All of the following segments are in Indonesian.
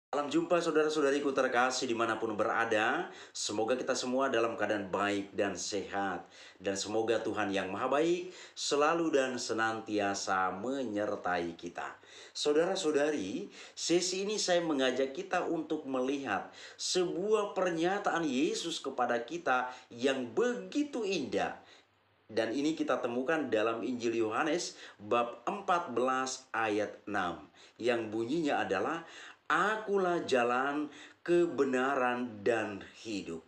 Salam jumpa saudara-saudariku terkasih dimanapun berada. Semoga kita semua dalam keadaan baik dan sehat. Dan semoga Tuhan yang maha baik selalu dan senantiasa menyertai kita. Saudara-saudari, sesi ini saya mengajak kita untuk melihat sebuah pernyataan Yesus kepada kita yang begitu indah. Dan ini kita temukan dalam Injil Yohanes bab 14 ayat 6. Yang bunyinya adalah, Akulah jalan, kebenaran, dan hidup.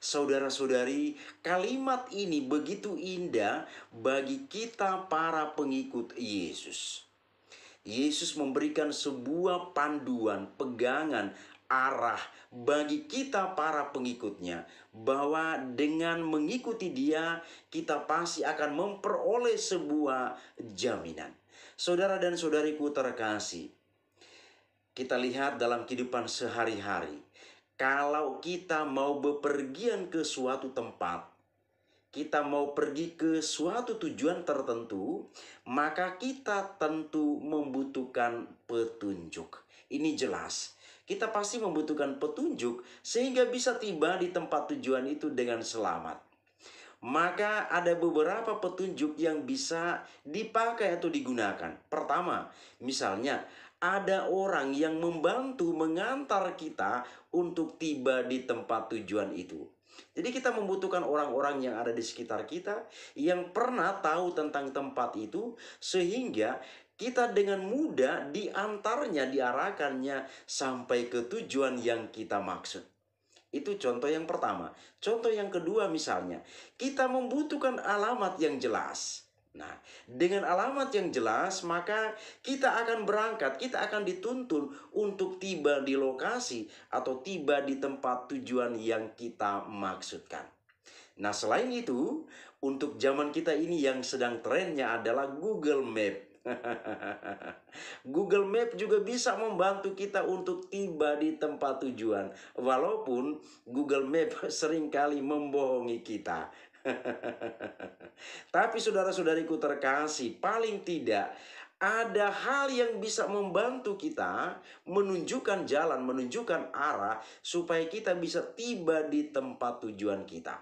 Saudara-saudari, kalimat ini begitu indah bagi kita para pengikut Yesus. Yesus memberikan sebuah panduan, pegangan, arah bagi kita para pengikutnya, bahwa dengan mengikuti Dia, kita pasti akan memperoleh sebuah jaminan. Saudara dan saudariku terkasih, kita lihat dalam kehidupan sehari-hari, kalau kita mau bepergian ke suatu tempat, kita mau pergi ke suatu tujuan tertentu, maka kita tentu membutuhkan petunjuk. Ini jelas. Kita pasti membutuhkan petunjuk sehingga bisa tiba di tempat tujuan itu dengan selamat. Maka ada beberapa petunjuk yang bisa dipakai atau digunakan. Pertama, misalnya ada orang yang membantu mengantar kita untuk tiba di tempat tujuan itu. Jadi kita membutuhkan orang-orang yang ada di sekitar kita yang pernah tahu tentang tempat itu, sehingga kita dengan mudah diantarnya, diarahkannya sampai ke tujuan yang kita maksud. Itu contoh yang pertama. Contoh yang kedua misalnya, kita membutuhkan alamat yang jelas. Nah, dengan alamat yang jelas, maka kita akan berangkat, kita akan dituntun untuk tiba di lokasi atau tiba di tempat tujuan yang kita maksudkan. Nah, selain itu, untuk zaman kita ini yang sedang trennya adalah Google Map. Google Map juga bisa membantu kita untuk tiba di tempat tujuan. Walaupun Google Map seringkali membohongi kita. Tapi saudara-saudariku terkasih, paling tidak ada hal yang bisa membantu kita menunjukkan jalan, menunjukkan arah supaya kita bisa tiba di tempat tujuan kita.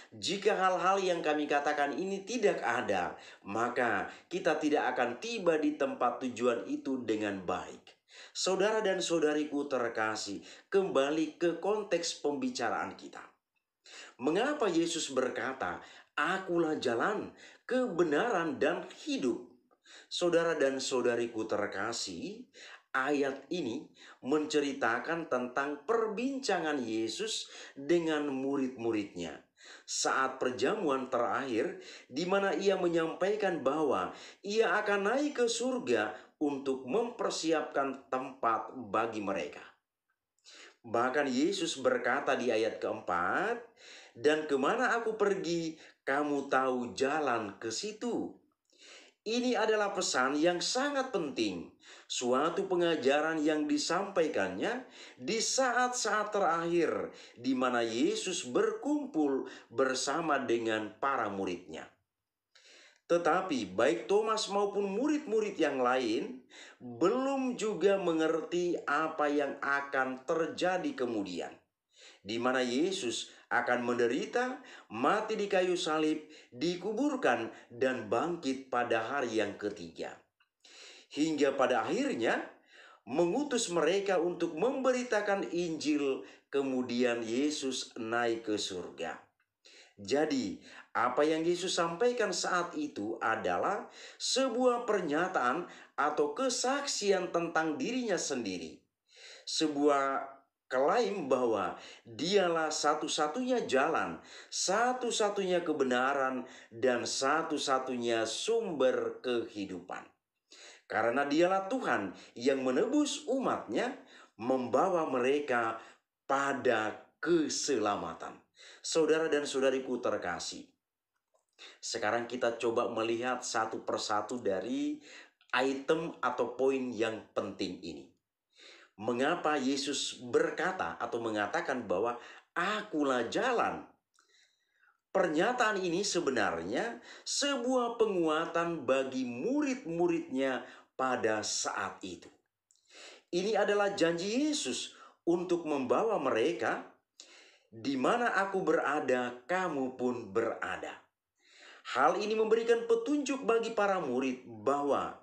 Jika hal-hal yang kami katakan ini tidak ada, maka kita tidak akan tiba di tempat tujuan itu dengan baik. Saudara dan saudariku terkasih, kembali ke konteks pembicaraan kita. Mengapa Yesus berkata, Akulah jalan, kebenaran, dan hidup? Saudara dan saudariku terkasih, ayat ini menceritakan tentang perbincangan Yesus dengan murid-muridnya saat perjamuan terakhir, di mana ia menyampaikan bahwa ia akan naik ke surga untuk mempersiapkan tempat bagi mereka. Bahkan Yesus berkata di ayat keempat, "Dan kemana aku pergi, kamu tahu jalan ke situ." Ini adalah pesan yang sangat penting, suatu pengajaran yang disampaikannya di saat-saat terakhir di mana Yesus berkumpul bersama dengan para muridnya. Tetapi baik Thomas maupun murid-murid yang lain belum juga mengerti apa yang akan terjadi kemudian, di mana Yesus akan menderita, mati di kayu salib, dikuburkan, dan bangkit pada hari yang ketiga. Hingga pada akhirnya mengutus mereka untuk memberitakan Injil, kemudian Yesus naik ke surga. Jadi, apa yang Yesus sampaikan saat itu adalah sebuah pernyataan atau kesaksian tentang dirinya sendiri. Sebuah klaim bahwa dialah satu-satunya jalan, satu-satunya kebenaran, dan satu-satunya sumber kehidupan. Karena dialah Tuhan yang menebus umatnya, membawa mereka pada keselamatan. Saudara dan saudariku terkasih, sekarang kita coba melihat satu persatu dari item atau poin yang penting ini. Mengapa Yesus berkata atau mengatakan bahwa akulah jalan? Pernyataan ini sebenarnya sebuah penguatan bagi murid-muridnya pada saat itu. Ini adalah janji Yesus untuk membawa mereka di mana aku berada, kamu pun berada. Hal ini memberikan petunjuk bagi para murid bahwa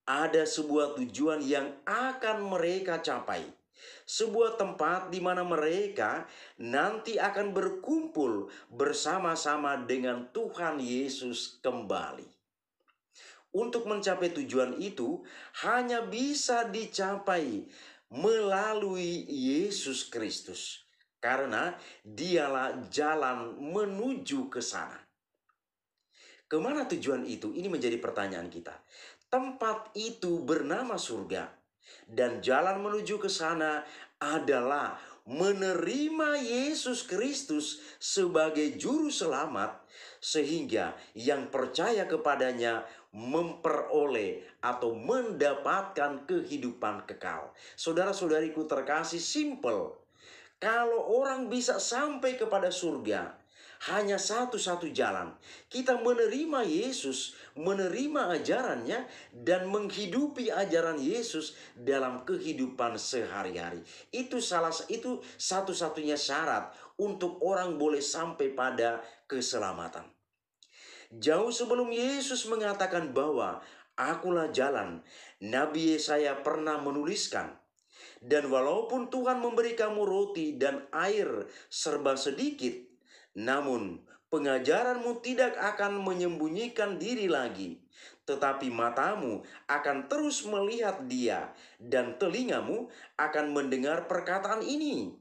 ada sebuah tujuan yang akan mereka capai. Sebuah tempat di mana mereka nanti akan berkumpul bersama-sama dengan Tuhan Yesus kembali. Untuk mencapai tujuan itu hanya bisa dicapai melalui Yesus Kristus. Karena dialah jalan menuju ke sana. Kemana tujuan itu? Ini menjadi pertanyaan kita. Tempat itu bernama surga. Dan jalan menuju ke sana adalah menerima Yesus Kristus sebagai juru selamat, sehingga yang percaya kepadanya memperoleh atau mendapatkan kehidupan kekal. Saudara-saudariku terkasih, simple. Kalau orang bisa sampai kepada surga, hanya satu-satu jalan. Kita menerima Yesus, menerima ajarannya, dan menghidupi ajaran Yesus dalam kehidupan sehari-hari. Itu satu-satunya syarat untuk orang boleh sampai pada keselamatan. Jauh sebelum Yesus mengatakan bahwa akulah jalan, Nabi Yesaya pernah menuliskan, dan walaupun Tuhan memberi kamu roti dan air serba sedikit, namun pengajaranmu tidak akan menyembunyikan diri lagi, tetapi matamu akan terus melihat Dia, dan telingamu akan mendengar perkataan ini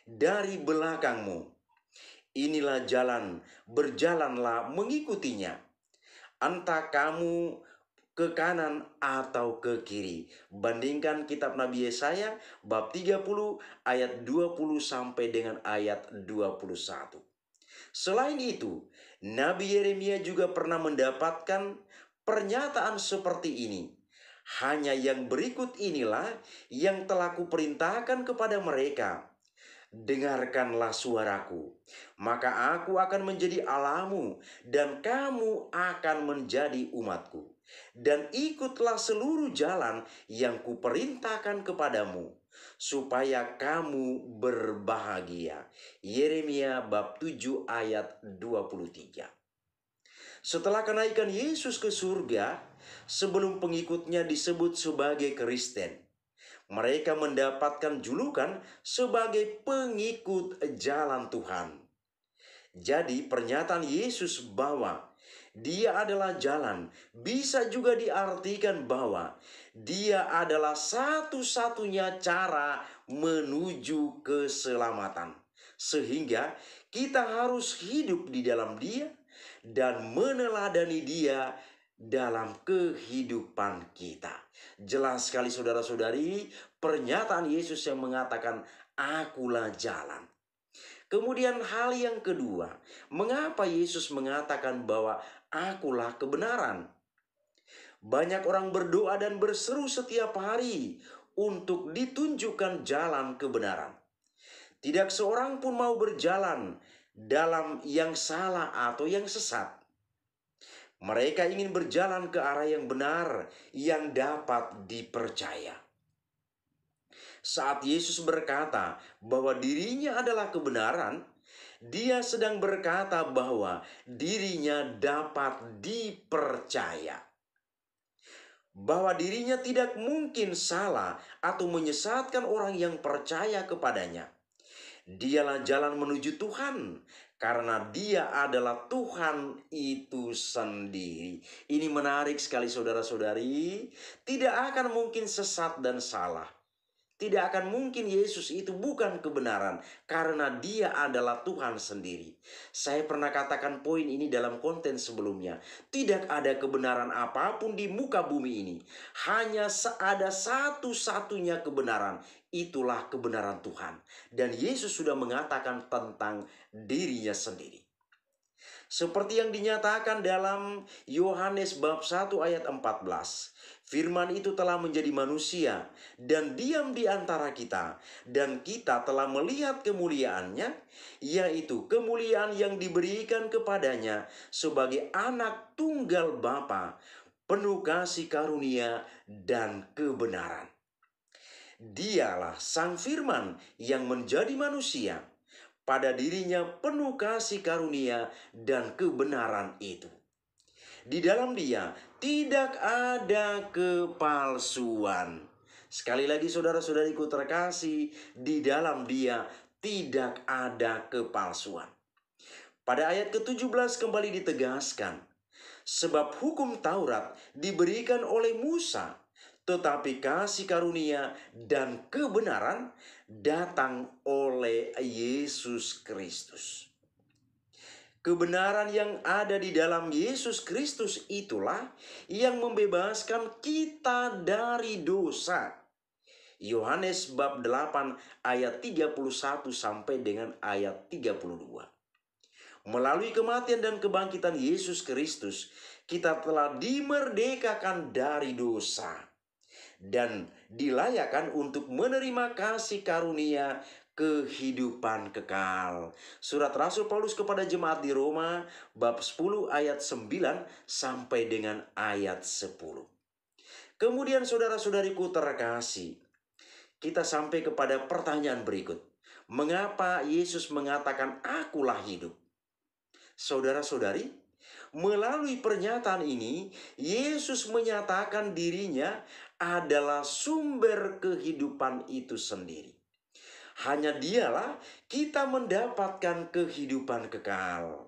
dari belakangmu. Inilah jalan, berjalanlah mengikutinya. Entah kamu ke kanan atau ke kiri. Bandingkan kitab Nabi Yesaya bab 30 ayat 20 sampai dengan ayat 21. Selain itu, Nabi Yeremia juga pernah mendapatkan pernyataan seperti ini. Hanya yang berikut inilah yang telah kuperintahkan kepada mereka. Dengarkanlah suaraku, maka aku akan menjadi Allahmu dan kamu akan menjadi umatku. Dan ikutlah seluruh jalan yang kuperintahkan kepadamu, supaya kamu berbahagia. Yeremia bab 7 ayat 23. Setelah kenaikan Yesus ke surga, sebelum pengikutnya disebut sebagai Kristen, mereka mendapatkan julukan sebagai pengikut jalan Tuhan. Jadi pernyataan Yesus bahwa Dia adalah jalan bisa juga diartikan bahwa Dia adalah satu-satunya cara menuju keselamatan. Sehingga kita harus hidup di dalam Dia dan meneladani Dia dalam kehidupan kita. Jelas sekali saudara-saudari, pernyataan Yesus yang mengatakan akulah jalan. Kemudian hal yang kedua, mengapa Yesus mengatakan bahwa akulah kebenaran? Banyak orang berdoa dan berseru setiap hari untuk ditunjukkan jalan kebenaran. Tidak seorang pun mau berjalan dalam yang salah atau yang sesat. Mereka ingin berjalan ke arah yang benar, yang dapat dipercaya. Saat Yesus berkata bahwa dirinya adalah kebenaran, Dia sedang berkata bahwa dirinya dapat dipercaya. Bahwa dirinya tidak mungkin salah atau menyesatkan orang yang percaya kepadanya. Dialah jalan menuju Tuhan, karena Dia adalah Tuhan itu sendiri. Ini menarik sekali saudara-saudari. Tidak akan mungkin sesat dan salah. Tidak akan mungkin Yesus itu bukan kebenaran, karena Dia adalah Tuhan sendiri. Saya pernah katakan poin ini dalam konten sebelumnya. Tidak ada kebenaran apapun di muka bumi ini. Hanya ada satu-satunya kebenaran. Itulah kebenaran Tuhan. Dan Yesus sudah mengatakan tentang dirinya sendiri. Seperti yang dinyatakan dalam Yohanes bab 1 ayat 14. Firman itu telah menjadi manusia dan diam di antara kita, dan kita telah melihat kemuliaannya, yaitu kemuliaan yang diberikan kepadanya sebagai anak tunggal Bapa, penuh kasih karunia dan kebenaran. Dialah Sang Firman yang menjadi manusia. Pada dirinya penuh kasih karunia dan kebenaran itu. Di dalam Dia tidak ada kepalsuan. Sekali lagi saudara-saudariku terkasih, di dalam Dia tidak ada kepalsuan. Pada ayat ke-17 kembali ditegaskan, sebab hukum Taurat diberikan oleh Musa, tetapi kasih karunia dan kebenaran datang oleh Yesus Kristus. Kebenaran yang ada di dalam Yesus Kristus itulah yang membebaskan kita dari dosa. Yohanes bab 8 ayat 31 sampai dengan ayat 32. Melalui kematian dan kebangkitan Yesus Kristus, kita telah dimerdekakan dari dosa dan dilayakkan untuk menerima kasih karunia kehidupan kekal. Surat Rasul Paulus kepada jemaat di Roma bab 10 ayat 9 sampai dengan ayat 10. Kemudian saudara-saudariku terkasih, kita sampai kepada pertanyaan berikut. Mengapa Yesus mengatakan akulah hidup? Saudara-saudari, melalui pernyataan ini, Yesus menyatakan dirinya adalah sumber kehidupan itu sendiri. Hanya Dialah kita mendapatkan kehidupan kekal.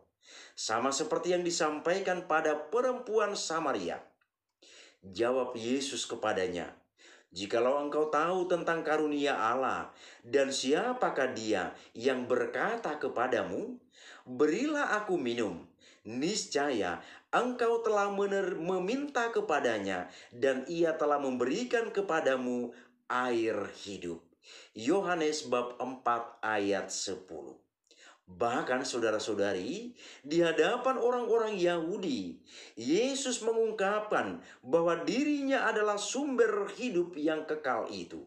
Sama seperti yang disampaikan pada perempuan Samaria. Jawab Yesus kepadanya, "Jikalau engkau tahu tentang karunia Allah dan siapakah Dia yang berkata kepadamu, 'Berilah aku minum,' niscaya engkau telah meminta kepadanya dan Ia telah memberikan kepadamu air hidup." Yohanes bab 4 ayat 10. Bahkan saudara-saudari, di hadapan orang-orang Yahudi, Yesus mengungkapkan bahwa dirinya adalah sumber hidup yang kekal itu.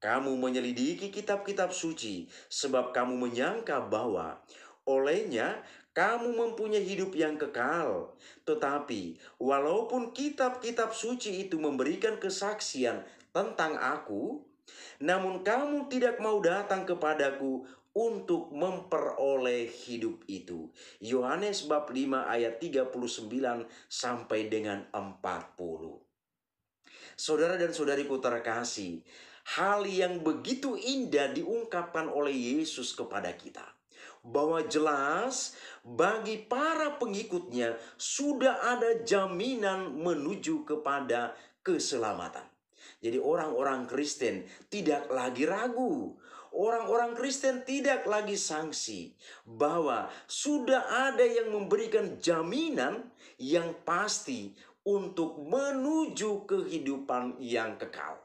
Kamu menyelidiki kitab-kitab suci sebab kamu menyangka bahwa olehnya kamu mempunyai hidup yang kekal. Tetapi walaupun kitab-kitab suci itu memberikan kesaksian tentang aku, namun kamu tidak mau datang kepadaku untuk memperoleh hidup itu. Yohanes bab 5 ayat 39 sampai dengan 40. Saudara dan saudariku terkasih, hal yang begitu indah diungkapkan oleh Yesus kepada kita. Bahwa jelas bagi para pengikutnya sudah ada jaminan menuju kepada keselamatan. Jadi orang-orang Kristen tidak lagi ragu. Orang-orang Kristen tidak lagi sangsi bahwa sudah ada yang memberikan jaminan yang pasti untuk menuju kehidupan yang kekal.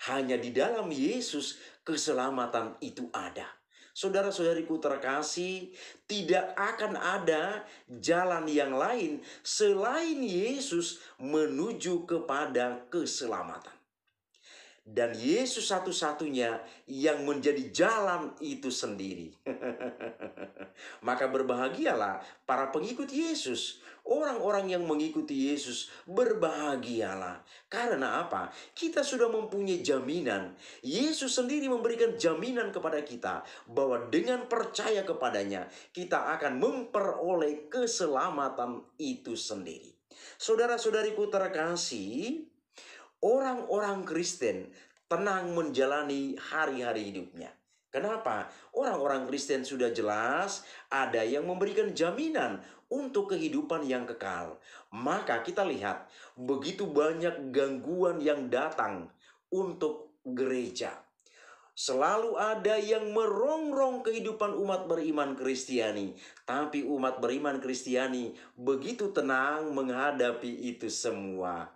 Hanya di dalam Yesus keselamatan itu ada. Saudara-saudariku terkasih, tidak akan ada jalan yang lain selain Yesus menuju kepada keselamatan. Dan Yesus satu-satunya yang menjadi jalan itu sendiri. Maka berbahagialah para pengikut Yesus. Orang-orang yang mengikuti Yesus berbahagialah. Karena apa? Kita sudah mempunyai jaminan. Yesus sendiri memberikan jaminan kepada kita bahwa dengan percaya kepadanya kita akan memperoleh keselamatan itu sendiri. Saudara-saudariku terkasih, orang-orang Kristen tenang menjalani hari-hari hidupnya. Kenapa? Orang-orang Kristen sudah jelas ada yang memberikan jaminan untuk kehidupan yang kekal. Maka kita lihat begitu banyak gangguan yang datang untuk gereja. Selalu ada yang merongrong kehidupan umat beriman Kristiani. Tapi umat beriman Kristiani begitu tenang menghadapi itu semua.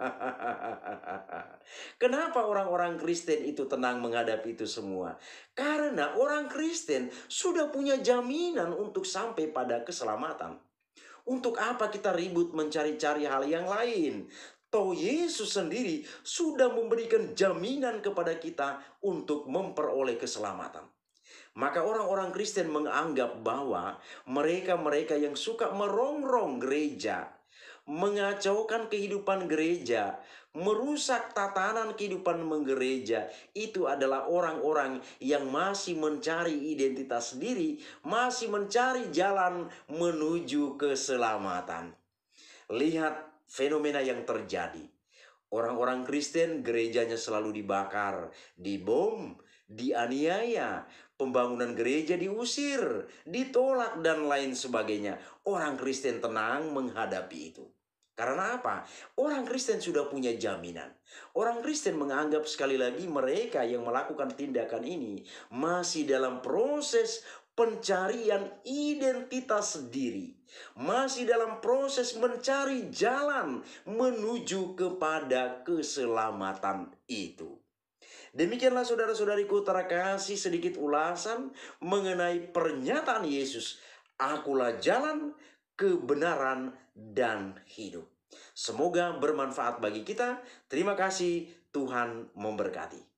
Kenapa orang-orang Kristen itu tenang menghadapi itu semua? Karena orang Kristen sudah punya jaminan untuk sampai pada keselamatan. Untuk apa kita ribut mencari-cari hal yang lain? Toh Yesus sendiri sudah memberikan jaminan kepada kita untuk memperoleh keselamatan. Maka orang-orang Kristen menganggap bahwa mereka-mereka yang suka merongrong gereja, mengacaukan kehidupan gereja, merusak tatanan kehidupan menggereja, itu adalah orang-orang yang masih mencari identitas diri, masih mencari jalan menuju keselamatan. Lihat fenomena yang terjadi. Orang-orang Kristen gerejanya selalu dibakar, dibom, dianiaya, pembangunan gereja diusir, ditolak dan lain sebagainya. Orang Kristen tenang menghadapi itu. Karena apa? Orang Kristen sudah punya jaminan. Orang Kristen menganggap sekali lagi mereka yang melakukan tindakan ini masih dalam proses pencarian identitas diri, masih dalam proses mencari jalan menuju kepada keselamatan itu. Demikianlah saudara-saudariku terkasih, sedikit ulasan mengenai pernyataan Yesus, "Akulah jalan, kebenaran, dan hidup." Semoga bermanfaat bagi kita. Terima kasih, Tuhan memberkati.